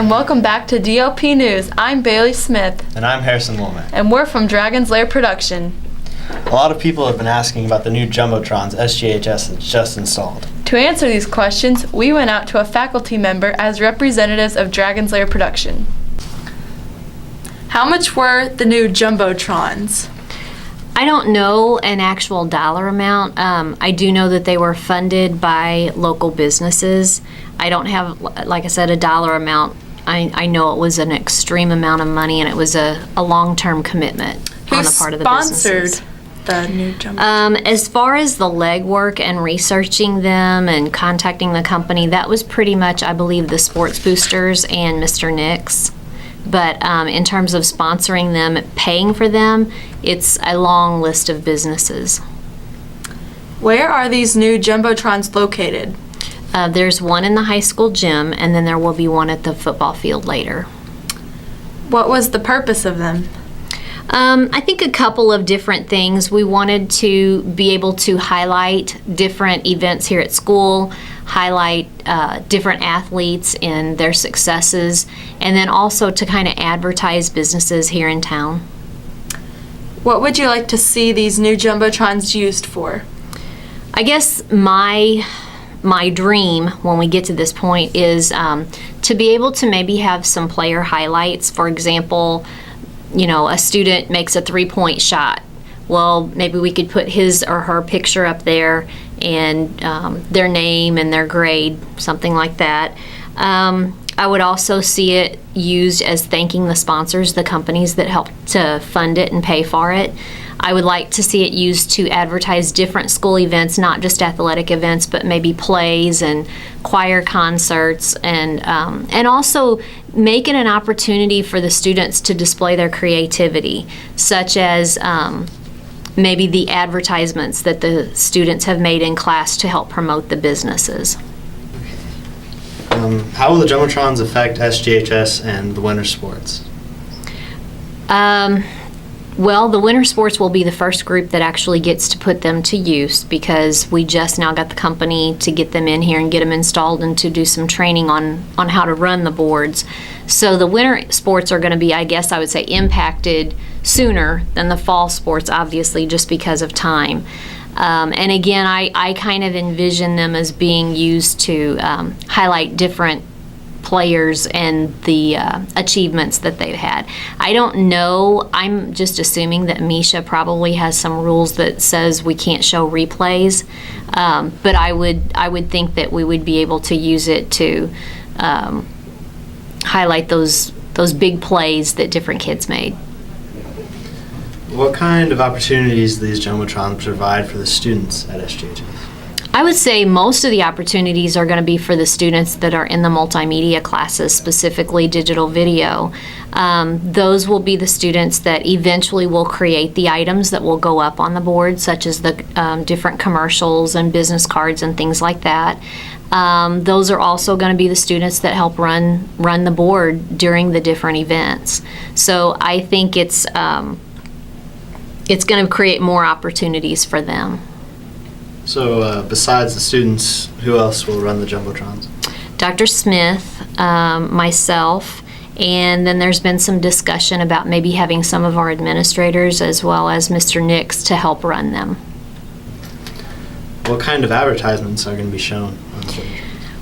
and welcome back to DOP News. I'm Bailey Smith. And I'm Harrison Womack. And we're from Dragon's Lair Production. A lot of people have been asking about the new Jumbotrons SGHS that's just installed. To answer these questions, we went out to a faculty member as representatives of Dragon's Lair Production. How much were the new Jumbotrons? I don't know an actual dollar amount. I do know that they were funded by local businesses. I don't have, like I said, a dollar amount. I know it was an extreme amount of money, and it was a long-term commitment on the part of the businesses. Who sponsored the new Jumbotron? As far as the legwork and researching them and contacting the company, that was pretty much, I believe, the Sports Boosters and Mr. Nix. But in terms of sponsoring them, paying for them, it's a long list of businesses. Where are these new Jumbotrons located? There's one in the high school gym, and then there will be one at the football field later. What was the purpose of them? I think a couple of different things. We wanted to be able to highlight different events here at school, highlight different athletes and their successes, and then also to kind of advertise businesses here in town. What would you like to see these new Jumbotrons used for? I guess my dream when we get to this point is to be able to maybe have some player highlights. For example, you know, a student makes a three-point shot. Well, maybe we could put his or her picture up there and their name and their grade, something like that. I would also see it used as thanking the sponsors, the companies that help to fund it and pay for it. I would like to see it used to advertise different school events, not just athletic events, but maybe plays and choir concerts, and also make it an opportunity for the students to display their creativity, such as maybe the advertisements that the students have made in class to help promote the businesses. How will the Jumbotrons affect SGHS and the winter sports? Well, the winter sports will be the first group that actually gets to put them to use, because we just now got the company to get them in here and get them installed and to do some training on how to run the boards. So the winter sports are going to be, I guess I would say, impacted sooner than the fall sports, obviously, just because of time. And again, I kind of envision them as being used to highlight different players and the achievements that they've had. I don't know. I'm just assuming that Misha probably has some rules that says we can't show replays, but I would think that we would be able to use it to highlight those big plays that different kids made. What kind of opportunities do these Jumbotrons provide for the students at SGHS? I would say most of the opportunities are going to be for the students that are in the multimedia classes, specifically digital video. Those will be the students that eventually will create the items that will go up on the board, such as the different commercials and business cards and things like that. Those are also going to be the students that help run the board during the different events. So I think it's going to create more opportunities for them. So besides the students, who else will run the Jumbotrons? Dr. Smith, myself, and then there's been some discussion about maybe having some of our administrators as well as Mr. Nix to help run them. What kind of advertisements are going to be shown on the Jumbotrons?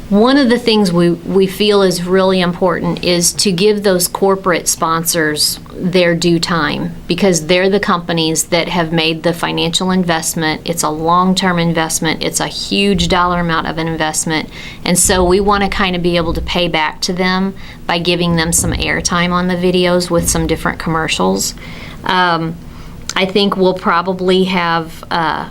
One of the things we feel is really important is to give those corporate sponsors their due time, because they're the companies that have made the financial investment. It's a long-term investment. It's a huge dollar amount of an investment. And so we want to kind of be able to pay back to them by giving them some airtime on the videos with some different commercials. I think we'll probably have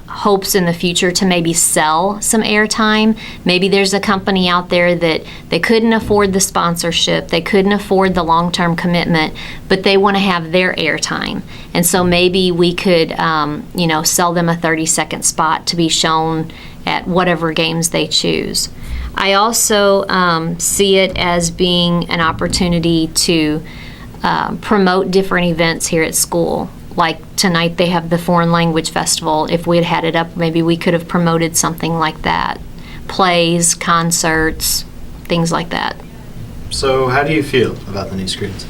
hopes in the future to maybe sell some airtime. Maybe there's a company out there that they couldn't afford the sponsorship, they couldn't afford the long-term commitment, but they want to have their airtime. And so maybe we could, sell them a 30-second spot to be shown at whatever games they choose. I also see it as being an opportunity to promote different events here at school. Like tonight they have the Foreign Language Festival. If we had had it up, maybe we could have promoted something like that. Plays, concerts, things like that. So how do you feel about the new screens?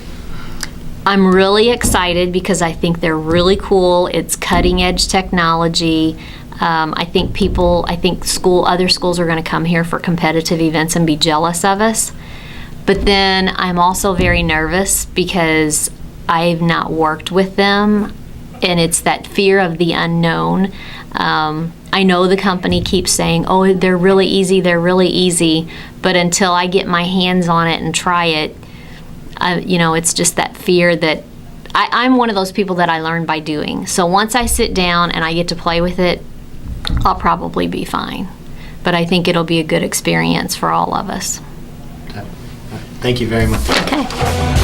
I'm really excited because I think they're really cool. It's cutting edge technology. I think other schools are going to come here for competitive events and be jealous of us. But then I'm also very nervous because I've not worked with them, and it's that fear of the unknown. I know the company keeps saying, oh, they're really easy, but until I get my hands on it and try it, it's just that fear that I'm one of those people that I learn by doing. So once I sit down and I get to play with it, I'll probably be fine. But I think it'll be a good experience for all of us. Thank you very much. Okay.